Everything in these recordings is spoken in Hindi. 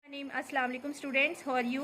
नेम अस्सलाम वालेकुम स्टूडेंट्स, हाउ आर यू।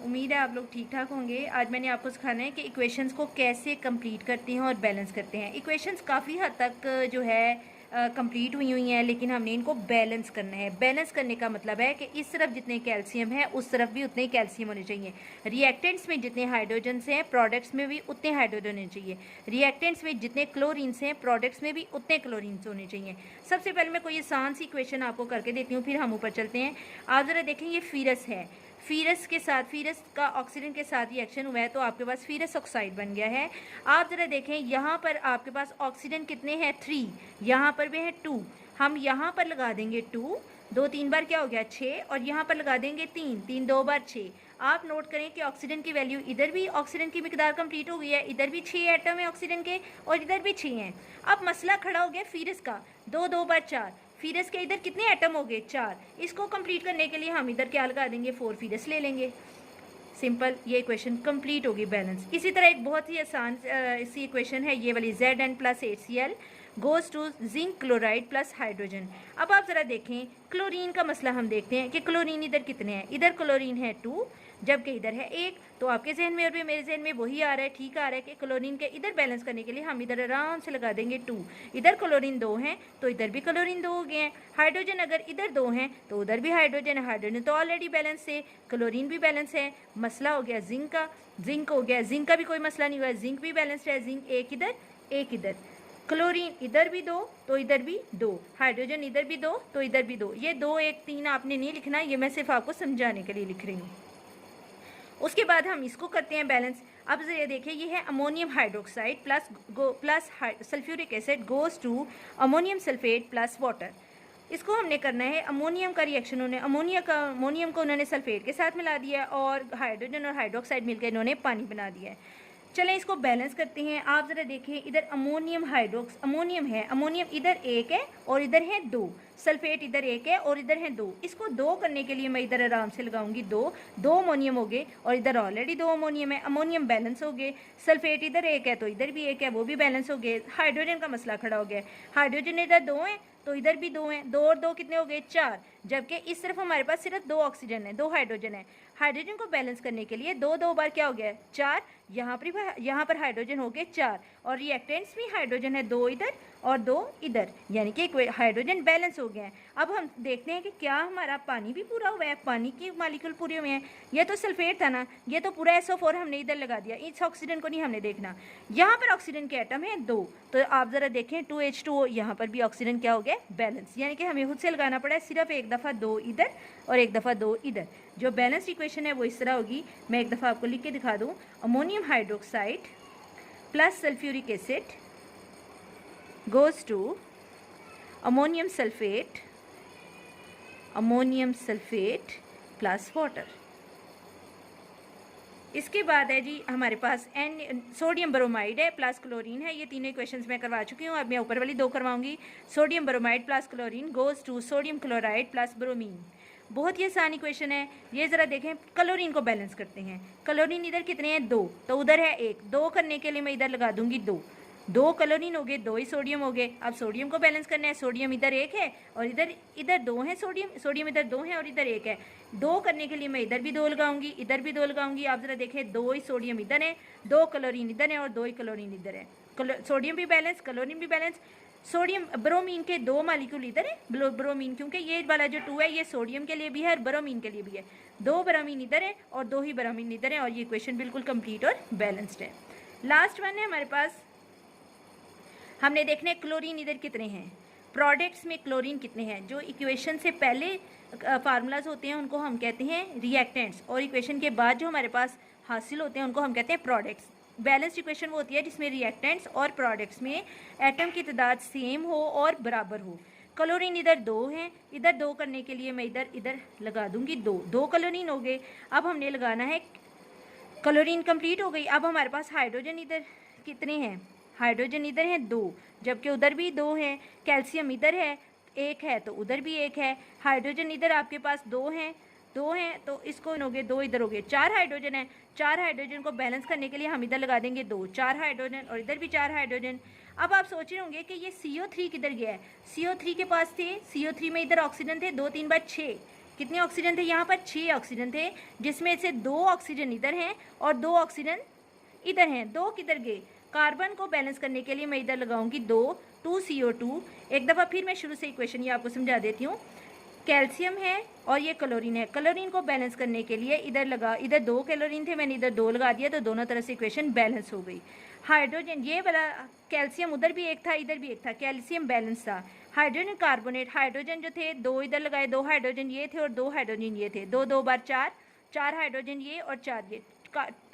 उम्मीद है आप लोग ठीक ठाक होंगे। आज मैंने आपको सिखाना है कि इक्वेशंस को कैसे कंप्लीट करते हैं और बैलेंस करते हैं। इक्वेशंस काफ़ी हद तक जो है कंप्लीट हुई हैं, लेकिन हमने इनको बैलेंस करना है। बैलेंस करने का मतलब है कि इस तरफ जितने कैल्शियम है उस तरफ भी उतने ही कैल्शियम होने चाहिए। रिएक्टेंट्स में जितने हाइड्रोजन्स हैं प्रोडक्ट्स में भी उतने हाइड्रोजन होने चाहिए। रिएक्टेंट्स में जितने क्लोरीन्स हैं प्रोडक्ट्स में भी उतने क्लोरीन्स होने चाहिए। सबसे पहले मैं कोई आसान सी इक्वेशन आपको करके देती हूँ, फिर हम ऊपर चलते हैं। आप ज़रा देखें, ये फीरस है। फीरस के साथ, फीरस का ऑक्सीजन के साथ रिएक्शन हुआ है तो आपके पास फीरस ऑक्साइड बन गया है। आप ज़रा देखें, यहाँ पर आपके पास ऑक्सीजन कितने हैं 3, यहाँ पर भी है 2। हम यहाँ पर लगा देंगे 2, 2 3 बार क्या हो गया 6, और यहाँ पर लगा देंगे 3, 3 2 बार 6। आप नोट करें कि ऑक्सीजन की वैल्यू, इधर भी ऑक्सीजन की मिकदार कंप्लीट हो गई है, इधर भी 6 एटम है ऑक्सीजन के और इधर भी 6 हैं। अब मसला खड़ा हो गया फीरस का, 2 2 बार 4। फीरस के इधर कितने एटम हो गए 4। इसको कंप्लीट करने के लिए हम इधर क्या लगा देंगे 4 फीरस ले लेंगे। सिंपल, ये इक्वेशन कंप्लीट होगी बैलेंस। इसी तरह एक बहुत ही आसान सी इक्वेशन है ये वाली, Zn plus HCl goes to zinc chloride plus hydrogen. अब आप ज़रा देखें, क्लोरीन का मसला हम देखते हैं कि क्लोरीन इधर कितने हैं। इधर क्लोरीन है 2 जबकि इधर है 1। तो आपके जहन में और भी मेरे जहन में वही आ रहा है, ठीक आ रहा है कि क्लोरीन के इधर बैलेंस करने के लिए हम इधर आराम से लगा देंगे 2। इधर क्लोरीन 2 हैं तो इधर भी क्लोरीन 2 हो गए हैं। हाइड्रोजन अगर इधर 2 हैं तो उधर भी हाइड्रोजन है। हाइड्रोजन तो ऑलरेडी बैलेंस है, क्लोरीन भी बैलेंस है। मसला हो गया जिंक का, जिंक हो गया। जिंक का भी कोई मसला नहीं हुआ, जिंक भी बैलेंस्ड है। जिंक एक इधर एक इधर। क्लोरीन इधर भी 2 तो इधर भी 2। हाइड्रोजन इधर भी 2 तो इधर भी 2। ये 2 1 3 आपने नहीं लिखना, ये मैं सिर्फ आपको समझाने के लिए लिख रही हूँ। उसके बाद हम इसको करते हैं बैलेंस। अब ये देखिए, ये है ammonium hydroxide plus sulphuric acid goes to ammonium sulphate plus water. इसको हमने करना है, अमोनियम का रिएक्शन उन्होंने अमोनियम को उन्होंने सल्फेट के साथ मिला दिया और हाइड्रोजन और हाइड्रोक्साइड मिलकर इन्होंने पानी बना दिया है। चलें इसको बैलेंस करते हैं। आप ज़रा देखें, इधर अमोनियम है, अमोनियम इधर 1 है और इधर है 2। सल्फेट इधर 1 है और इधर है 2। इसको 2 करने के लिए मैं इधर आराम से लगाऊंगी 2 अमोनियम हो गए और इधर ऑलरेडी 2 अमोनियम है। अमोनियम बैलेंस हो गए। सल्फेट इधर 1 है तो इधर भी 1 है, वो भी बैलेंस हो गए। हाइड्रोजन का मसला खड़ा हो गया। हाइड्रोजन इधर 2 है तो इधर भी 2 हैं। 2 और 2 कितने हो गए 4, जबकि इस तरफ हमारे पास सिर्फ 2 ऑक्सीजन है, 2 हाइड्रोजन है। हाइड्रोजन को बैलेंस करने के लिए 2 2 बार क्या हो गया 4। यहाँ पर हाइड्रोजन हो गए 4 और रिएक्टेंट्स भी हाइड्रोजन है 2 इधर और 2 इधर, यानी कि हाइड्रोजन बैलेंस हो गए हैं। अब हम देखते हैं कि क्या हमारा पानी भी पूरा हुआ है, पानी की मालिक्यूल पूरे हुए हैं। ये तो सल्फेट था ना, ये तो पूरा SO4 हमने इधर लगा दिया, इस ऑक्सीजन को नहीं हमने देखना। यहाँ पर ऑक्सीजन के एटम है 2, तो आप ज़रा देखें 2H2O, यहाँ पर भी ऑक्सीजन क्या हो गया बैलेंस, यानी कि हमें खुद से लगाना पड़ा है सिर्फ एक दफ़ा 2 इधर और एक दफ़ा 2 इधर। जो बैलेंस इक्वेशन है वो इस तरह होगी, मैं एक दफ़ा आपको लिख के दिखा दूँ। Ammonium hydroxide plus sulphuric acid goes to ammonium sulfate plus water. इसके बाद है जी हमारे पास सोडियम ब्रोमाइड है प्लस क्लोरीन है। ये तीनों इक्वेशंस मैं करवा चुकी हूँ, अब मैं ऊपर वाली 2 करवाऊंगी। Sodium bromide plus chlorine goes to sodium chloride plus bromine. बहुत ही आसान इक्वेशन है ये। ज़रा देखें, क्लोरीन को बैलेंस करते हैं। क्लोरीन इधर कितने हैं 2 तो उधर है 1। 2 करने के लिए मैं इधर लगा दूंगी 2 क्लोरीन हो गए, 2 ही सोडियम हो गए। अब सोडियम को बैलेंस करना है। सोडियम इधर 1 है और इधर 2 है। सोडियम इधर 2 है और इधर 1 है। 2 करने के लिए मैं इधर भी 2 लगाऊंगी, इधर भी 2 लगाऊंगी। आप जरा देखें, 2 ही सोडियम इधर है, 2 क्लोरीन इधर है और 2 ही क्लोरीन इधर है। सोडियम भी बैलेंस, क्लोरीन भी बैलेंस। सोडियम ब्रोमीन के 2 मालिक्यूल इधर है, ब्रोमीन, क्योंकि ये वाला जो 2 है ये सोडियम के लिए भी है और ब्रोमीन के लिए भी है। 2 ब्रोमीन इधर है और 2 ही ब्रोमीन इधर है और ये इक्वेशन बिल्कुल कंप्लीट और बैलेंस्ड है। लास्ट वन है हमारे पास, हमने देखना है क्लोरीन इधर कितने हैं, प्रोडक्ट्स में क्लोरीन कितने हैं। जो इक्वेशन से पहले फार्मूलाज होते हैं उनको हम कहते हैं रिएक्टेंट्स, और इक्वेशन के बाद जो हमारे पास हासिल होते हैं उनको हम कहते हैं प्रोडक्ट्स। बैलेंस्ड इक्वेशन वो होती है जिसमें रिएक्टेंट्स और प्रोडक्ट्स में एटम की तादाद सेम हो और बराबर हो। क्लोरीन इधर 2 हैं, इधर 2 करने के लिए मैं इधर लगा दूंगी 2 क्लोरीन हो गए। अब हमने लगाना है, क्लोरीन कंप्लीट हो गई। अब हमारे पास हाइड्रोजन इधर कितने हैं, हाइड्रोजन इधर है 2 जबकि उधर भी 2 हैं। कैल्शियम इधर है 1 है तो उधर भी 1 है। हाइड्रोजन इधर आपके पास 2 हैं तो इसको हो गए 2 इधर हो गए, 4 हाइड्रोजन है। 4 हाइड्रोजन को बैलेंस करने के लिए हम इधर लगा देंगे 2, 4 हाइड्रोजन और इधर भी 4 हाइड्रोजन। अब आप सोच रहे होंगे कि ये CO3 किधर गया है। CO3 के पास थे, CO3 में इधर ऑक्सीजन थे 2 3 बार 6, कितने ऑक्सीजन थे यहाँ पर? 6 ऑक्सीजन थे, जिसमें से 2 ऑक्सीजन इधर हैं और 2 ऑक्सीजन इधर हैं। 2 किधर गए? कार्बन को बैलेंस करने के लिए मैं इधर लगाऊंगी 2 CO2। एक दफ़ा फिर मैं शुरू से इक्वेशन ये आपको समझा देती हूँ। कैल्शियम है और ये क्लोरीन है। क्लोरीन को बैलेंस करने के लिए इधर 2 क्लोरीन थे, मैंने इधर 2 लगा दिया, तो दोनों तरफ से इक्वेशन बैलेंस हो गई। हाइड्रोजन, ये वाला कैल्शियम उधर भी एक था, इधर भी एक था, कैल्शियम बैलेंस था। हाइड्रोजन कार्बोनेट, हाइड्रोजन जो थे 2 इधर लगाए, 2 हाइड्रोजन ये थे और 2 हाइड्रोजन ये थे, 2 2 बार 4, 4 हाइड्रोजन ये और 4 ये,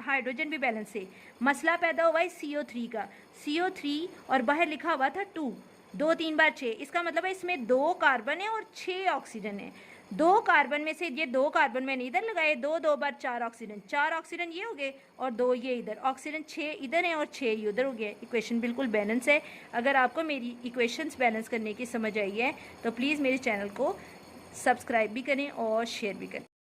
हाइड्रोजन भी बैलेंस है। मसला पैदा हुआ है CO3 का, CO3 और बाहर लिखा हुआ था 2, 2 3 बार 6, इसका मतलब है इसमें 2 कार्बन है और 6 ऑक्सीजन है। 2 कार्बन में से ये 2 कार्बन मैंने इधर लगाए, 2 2 बार 4 ऑक्सीजन, 4 ऑक्सीजन ये हो गए और 2 ये इधर, ऑक्सीजन 6 इधर है और 6 ये उधर हो गया। इक्वेशन बिल्कुल बैलेंस है। अगर आपको मेरी इक्वेशंस बैलेंस करने की समझ आई है तो प्लीज़ मेरे चैनल को सब्सक्राइब भी करें और शेयर भी करें।